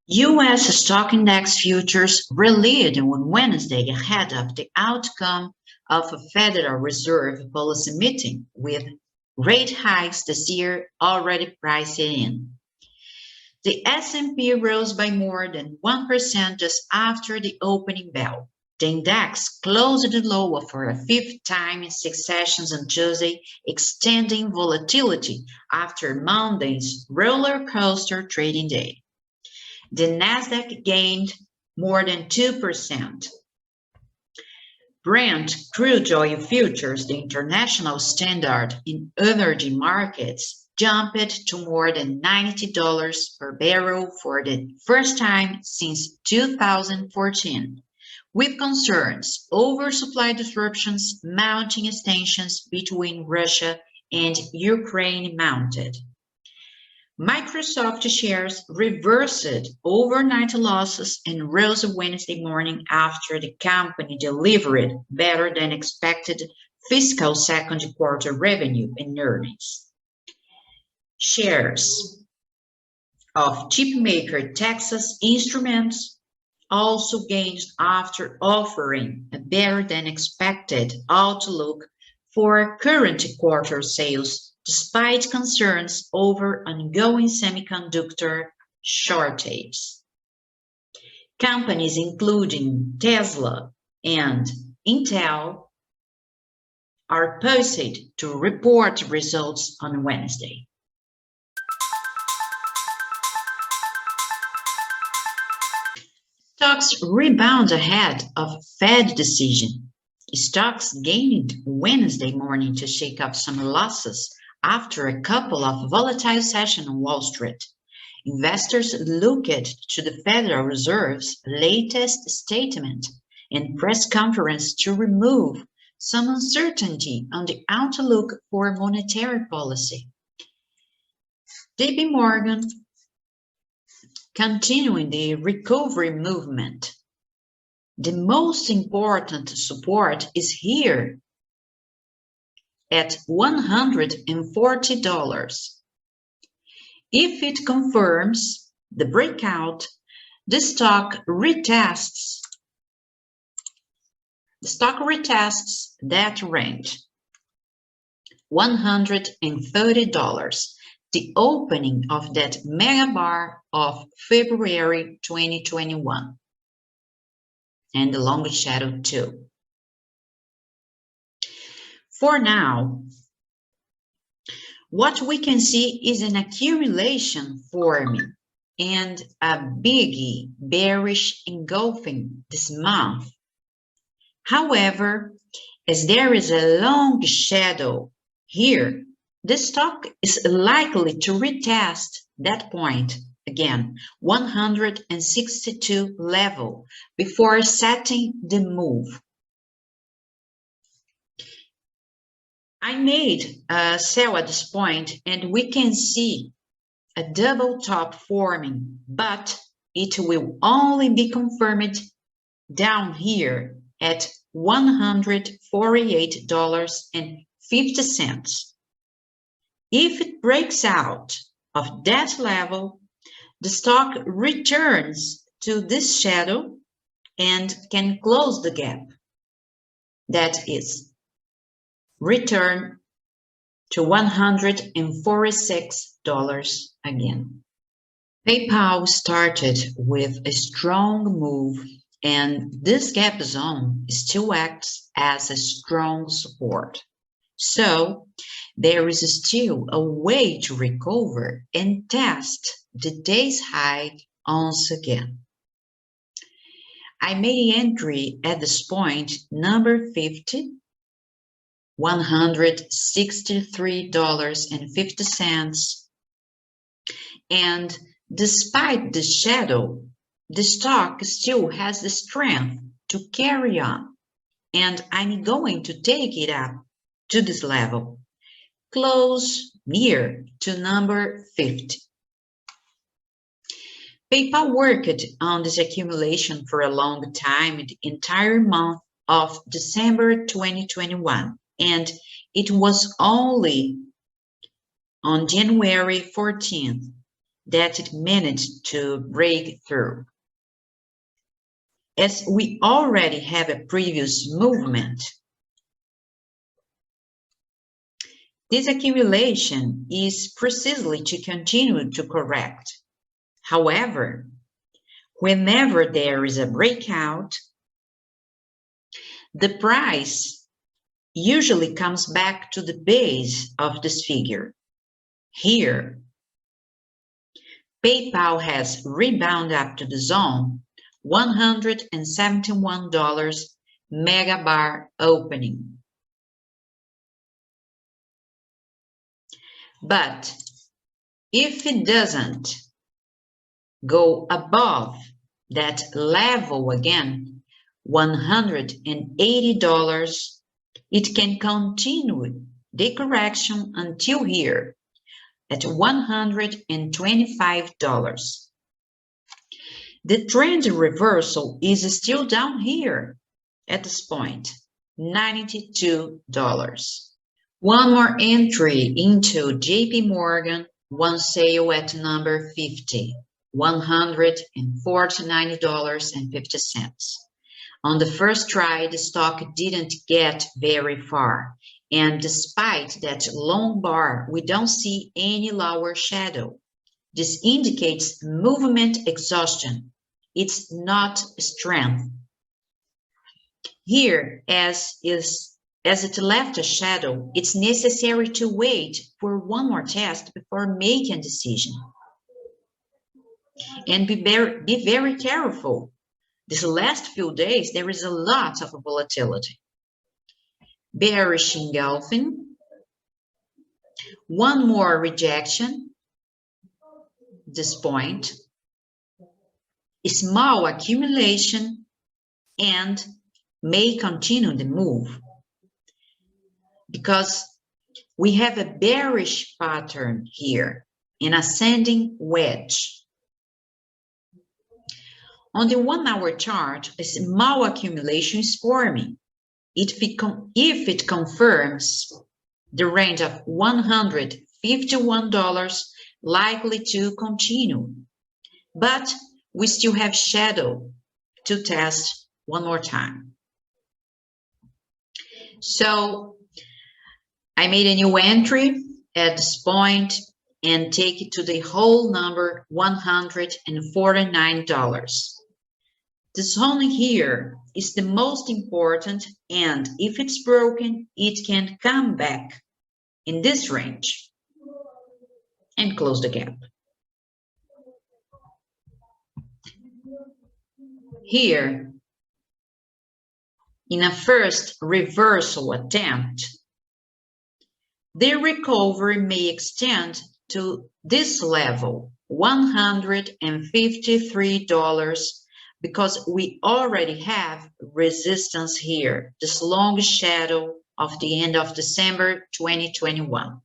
U.S. stock index futures rallied on Wednesday ahead of the outcome of a Federal Reserve policy meeting, with rate hikes this year already priced in. The S&P rose by more than 1% just after the opening bell. The index closed lower for a fifth time in 6 sessions on Tuesday, extending volatility after Monday's roller coaster trading day. The Nasdaq gained more than 2%. Brent crude oil futures, the international standard in energy markets, jumped to more than $90 per barrel for the first time since 2014, with concerns over supply disruptions mounting as tensions between Russia and Ukraine mounted. Microsoft shares reversed overnight losses and rose Wednesday morning after the company delivered better than expected fiscal second quarter revenue and earnings. Shares of chipmaker Texas Instruments also gained after offering a better than expected outlook for current quarter sales, despite concerns over ongoing semiconductor shortage. Companies including Tesla and Intel are posted to report results on Wednesday. Stocks rebound ahead of Fed decision. Stocks gained Wednesday morning to shake off some losses after a couple of volatile sessions on Wall Street. Investors looked to the Federal Reserve's latest statement and press conference to remove some uncertainty on the outlook for monetary policy. JP Morgan continuing the recovery movement. The most important support is here at $140. If it confirms the breakout, the stock retests that range, $130, the opening of that mega bar of February 2021, and the long shadow too. For now, what we can see is an accumulation forming and a big bearish engulfing this month. However, as there is a long shadow here, the stock is likely to retest that point again, 162 level, before setting the move. I made a sell at this point, and we can see a double top forming, but it will only be confirmed down here at $148.50. If it breaks out of that level, the stock returns to this shadow and can close the gap. That is, return to $146 again. PayPal started with a strong move, and this gap zone still acts as a strong support. So there is still a way to recover and test the day's high once again. I made an entry at this point, number 50, $163.50, and despite the shadow, the stock still has the strength to carry on, and I'm going to take it up to this level, close near to number 50. PayPal worked on this accumulation for a long time, the entire month of December 2021, and it was only on January 14th that it managed to break through. As we already have a previous movement, this accumulation is precisely to continue to correct. However, whenever there is a breakout, the price usually comes back to the base of this figure. Here, PayPal has rebounded up to the zone $171 mega bar opening. But if it doesn't go above that level again, $180, it can continue the correction until here at $125. The trend reversal is still down here at this point, $92. One more entry into JP Morgan, one sale at number 50, $149.50. On the first try, the stock didn't get very far, and despite that long bar, we don't see any lower shadow. This indicates movement exhaustion. It's not strength. Here, as it left a shadow, it's necessary to wait for one more test before making a decision. And be very careful. These last few days, there is a lot of volatility. Bearish engulfing. One more rejection. This point. Small accumulation and may continue the move. Because we have a bearish pattern here, an ascending wedge. On the 1 hour chart, a small accumulation is forming. If it confirms the range of $151, likely to continue. But we still have shadow to test one more time. So I made a new entry at this point and take it to the whole number $149. The zone here is the most important, and if it's broken, it can come back in this range and close the gap. Here, in a first reversal attempt, the recovery may extend to this level, $153, because we already have resistance here, this long shadow of the end of December 2021.